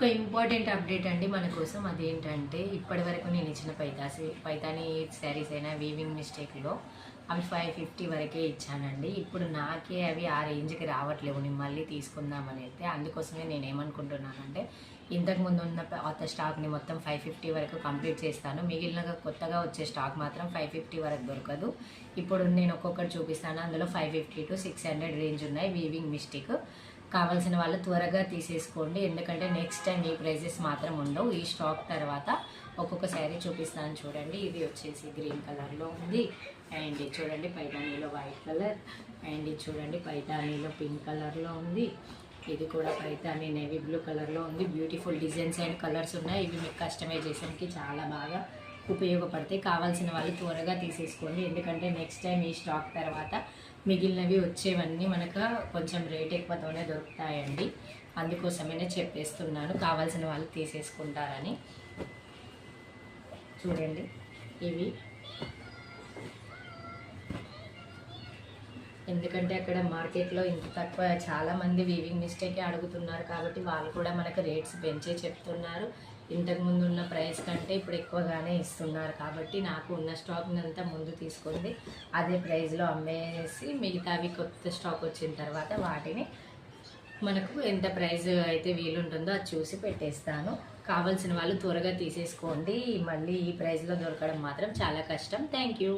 ఒక important update అండి మన కోసం. అదేంటంటే ఇప్పటి వరకు నేను ఇచ్చిన పైతాని శారీస్ అయినా వీవింగ్ మిస్టేక్లో అవి 550 వరకే ఇచ్చానండి. ఇప్పుడు నాకే అవి ఆ రేంజ్కి రావట్లేవు. నేను మళ్ళీ తీసుకుందామని అయితే అందుకోసమే నేను ఏమనుకుంటున్నానంటే ఇంతకుముందు ఉన్న పాత స్టాక్ని మొత్తం 550 వరకు కంప్లీట్ చేస్తాను. మిగిలిన కొత్తగా వచ్చే స్టాక్ మాత్రం 550 వరకు దొరకదు. ఇప్పుడు నేను ఒక్కొక్కటి చూపిస్తాను. అందులో 550 to 600 రేంజ్ ఉన్నాయి వీవింగ్ మిస్టేక్. కావాల్సిన వాళ్ళు త్వరగా తీసేసుకోండి, ఎందుకంటే నెక్స్ట్ టైం ఈ ప్రైజెస్ మాత్రం ఉండవు. ఈ స్టాక్ తర్వాత ఒక్కొక్క శారీ చూపిస్తాను చూడండి. ఇది వచ్చేసి గ్రీన్ కలర్లో ఉంది, అండ్ ఇది చూడండి పైతానీలో వైట్ కలర్, అండ్ ఇది చూడండి పైతానీలో పింక్ కలర్లో ఉంది. ఇది కూడా పైతానీ నేవీ బ్లూ కలర్లో ఉంది. బ్యూటిఫుల్ డిజైన్స్ అండ్ కలర్స్ ఉన్నాయి. ఇవి మీకు కస్టమైజేషన్కి చాలా బాగా ఉపయోగపడతాయి. కావాల్సిన వాళ్ళు త్వరగా తీసేసుకోండి, ఎందుకంటే నెక్స్ట్ టైం ఈ స్టాక్ తర్వాత మిగిలినవి వచ్చేవన్నీ మనకు కొంచెం రేట్ ఎక్కువతోనే దొరుకుతాయండి. అందుకోసమే చెప్పేస్తున్నాను, కావాల్సిన వాళ్ళు తీసేసుకుంటారని. చూడండి ఇవి, ఎందుకంటే అక్కడ మార్కెట్లో ఇంత తక్కువ, చాలామంది వీవింగ్ మిస్టేకే అడుగుతున్నారు కాబట్టి వాళ్ళు కూడా మనకు రేట్స్ పెంచే చెప్తున్నారు. ఇంతకుముందు ఉన్న ప్రైస్ కంటే ఇప్పుడు ఎక్కువగానే ఇస్తున్నారు కాబట్టి నాకు ఉన్న స్టాక్ని అంతా ముందు తీసుకుంది అదే ప్రైస్లో అమ్మేసి మిగతావి కొత్త స్టాక్ వచ్చిన తర్వాత వాటిని మనకు ఎంత ప్రైస్ అయితే వీలుంటుందో అది చూసి పెట్టేస్తాను. కావాల్సిన వాళ్ళు త్వరగా తీసేసుకోండి, మళ్ళీ ఈ ప్రైస్లో దొరకడం మాత్రం చాలా కష్టం. Thank you.